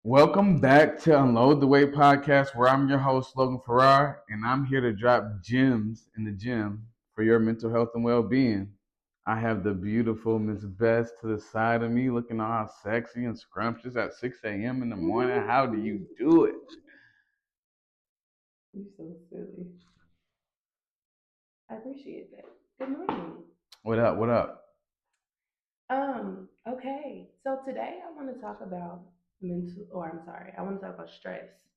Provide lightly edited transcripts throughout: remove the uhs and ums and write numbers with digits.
Welcome back to Unload the Weight podcast, where I'm your host, Logan Farrar, and I'm here to drop gems in the gym for your mental health and well being. I have the beautiful Miss Bess to the side of me, looking all sexy and scrumptious at 6 a.m. in the morning. How do you do it? You're so silly. I appreciate that. Good morning. What up? What up? Okay. So today I want to talk about I want to talk about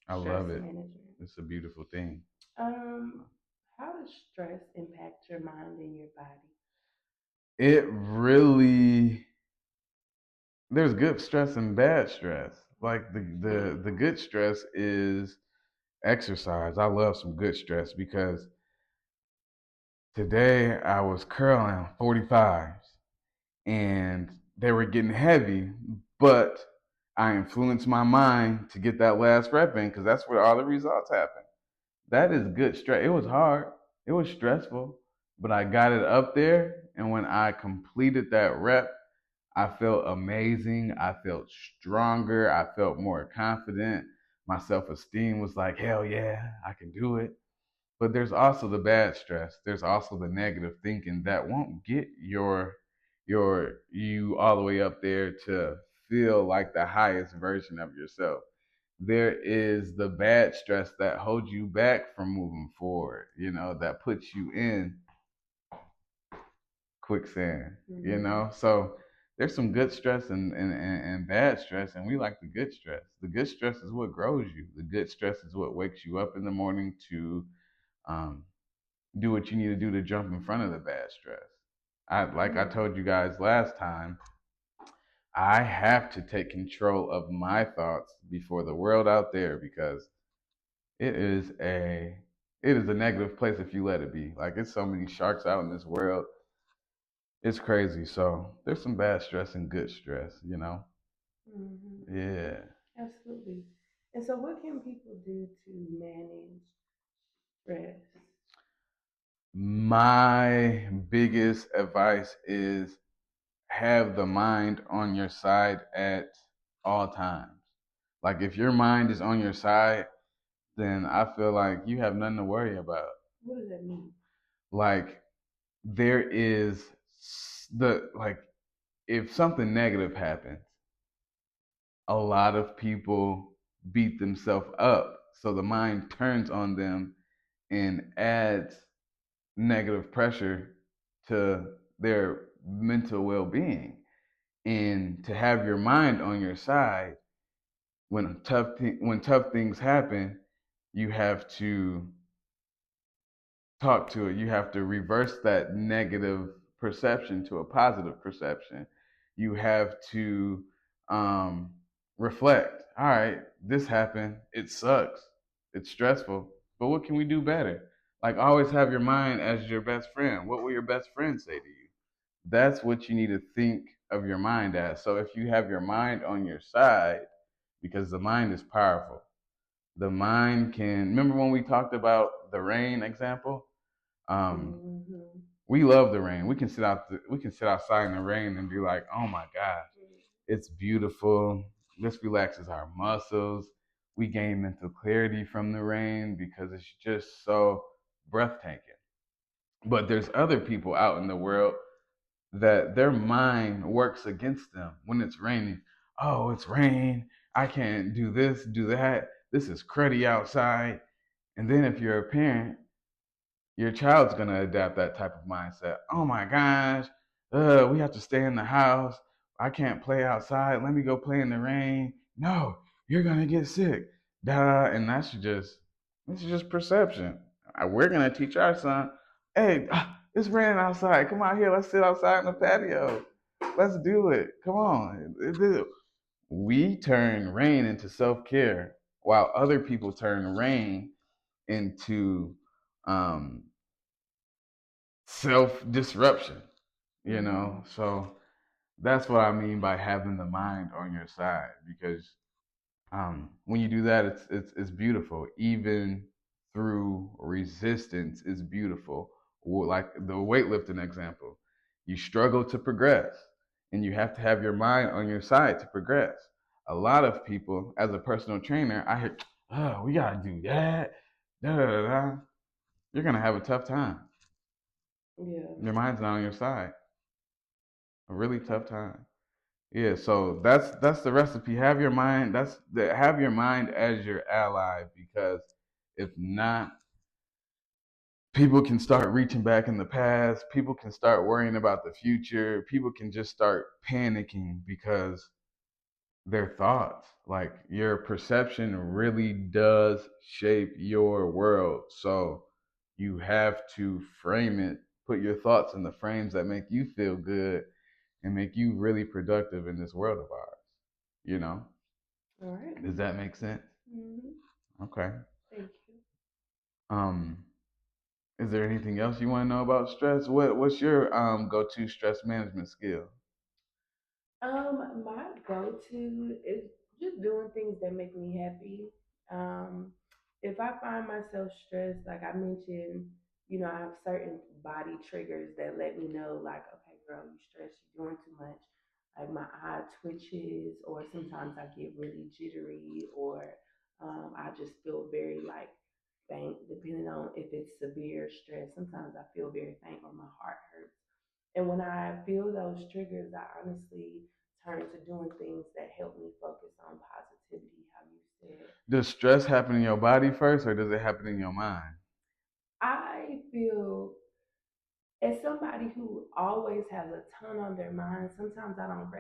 I stress love it. management. It's a beautiful thing. Um, how does stress impact your mind and your body? It really, there's good stress and bad stress. Like the good stress is exercise. I love some good stress because today I was curling 45s and they were getting heavy, but I influenced my mind to get that last rep in because that's where all the results happen. That is good stress. It was hard, it was stressful, but I got it up there. And when I completed that rep, I felt amazing. I felt stronger. I felt more confident. My self esteem was like, hell yeah, I can do it. But there's also the bad stress. There's also the negative thinking that won't get you all the way up there to feel like the highest version of yourself. There is the bad stress that holds you back from moving forward, that puts you in quicksand, Mm-hmm. So there's some good stress and bad stress, and we like the good stress. The good stress is what grows you. The good stress is what wakes you up in the morning to um, do what you need to do to jump in front of the bad stress. Like I Mm-hmm. told you guys last time, I have to take control of my thoughts before the world out there because it is a it is a negative place if you let it be. Like it's so many sharks out in this world. It's crazy. So there's some bad stress and good stress. Mm-hmm. Yeah. Absolutely. And so, what can people do to manage stress? My biggest advice is have the mind on your side at all times. Like if your mind is on your side, then I feel like you have nothing to worry about. What does that mean? Like there is the like if something negative happens, a lot of people beat themselves up. So the mind turns on them and adds negative pressure to their mental well-being. And to have your mind on your side when tough things happen, you have to talk to it. You have to reverse that negative perception to a positive perception. You have to um, reflect. All right, this happened. It sucks. It's stressful. But what can we do better? Like always have your mind as your best friend. What will your best friend say to you? That's what you need to think of your mind as. So if you have your mind on your side, because the mind is powerful, the mind can. Remember when we talked about the rain example? Um, Mm-hmm. we love the rain. We can sit outside in the rain and be like, "Oh my gosh, it's beautiful. This relaxes our muscles. We gain mental clarity from the rain because it's just so breathtaking." But there's other people out in the world that their mind works against them when it's raining. Oh, it's rain. I can't do this, do that. This is cruddy outside. And then if you're a parent, your child's going to adapt that type of mindset. Oh my gosh, we have to stay in the house. I can't play outside. Let me go play in the rain. No, you're going to get sick. Duh. And this is just perception. We're going to teach our son, hey, it's raining outside. Come out here. Let's sit outside in the patio. Let's do it. Come on. We turn rain into self care while other people turn rain into um, self disruption, Mm-hmm. So that's what I mean by having the mind on your side because when you do that, it's beautiful. Even through resistance is beautiful. Like the weightlifting example, you struggle to progress, and you have to have your mind on your side to progress. a lot of people, as a personal trainer, I hear, oh, we gotta do that. Da, da, da, da. You're gonna have a tough time. Yeah. Your mind's not on your side. A really tough time. Yeah, so that's the recipe. Have your mind. Have your mind as your ally, because if not, people can start reaching back in the past. People can start worrying about the future. People can just start panicking because their thoughts, like your perception, really does shape your world. So you have to frame it, put your thoughts in the frames that make you feel good and make you really productive in this world of ours. You know? All right. Does that make sense? Okay. Thank you. Um, is there anything else you want to know about stress? What's your go-to stress management skill? My go-to is just doing things that make me happy. Um, if I find myself stressed, like I mentioned, I have certain body triggers that let me know, like, okay, girl, you stressed, you're doing too much. Like my eye twitches, or sometimes I get really jittery, or I just feel very like faint, depending on if it's severe stress. Sometimes I feel very faint, or my heart hurts. And when I feel those triggers, I honestly turn to doing things that help me focus on positivity, how you said. Does stress happen in your body first, or does it happen in your mind? I feel, as somebody who always has a ton on their mind, sometimes I don't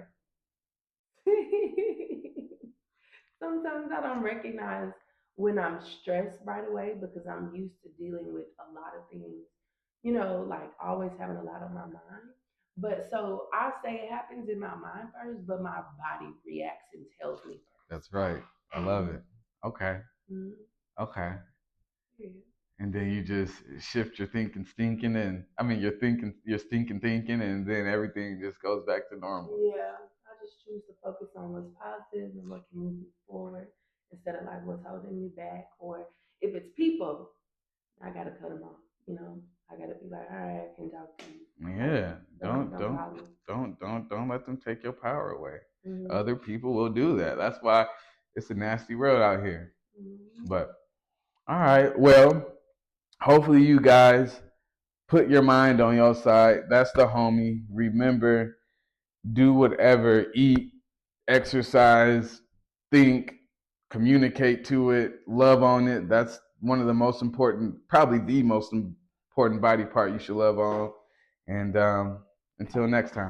recognize when I'm stressed right away, because I'm used to dealing with a lot of things, like always having a lot on my mind. But so I say it happens in my mind first, but my body reacts and tells me That's right. I love it. Okay. first. Okay. Yeah. And then you just shift your thinking stinking, and I mean your stinking thinking, and then everything just goes back to normal. Yeah, I just choose to focus on what's positive and what can move me forward, instead of like what's holding me back. Or if it's people, I gotta cut them off. I gotta be like, all right, I can talk to you. Like, Yeah. don't bother me. Don't let them take your power away. Mm-hmm. Other people will do that. That's why it's a nasty world out here. Mm-hmm. But all right. Well, hopefully you guys put your mind on your side. That's the homie. Remember, do whatever, eat, exercise, think, communicate to it, love on it. That's one of the most important, probably the most important body part you should love on. And until next time.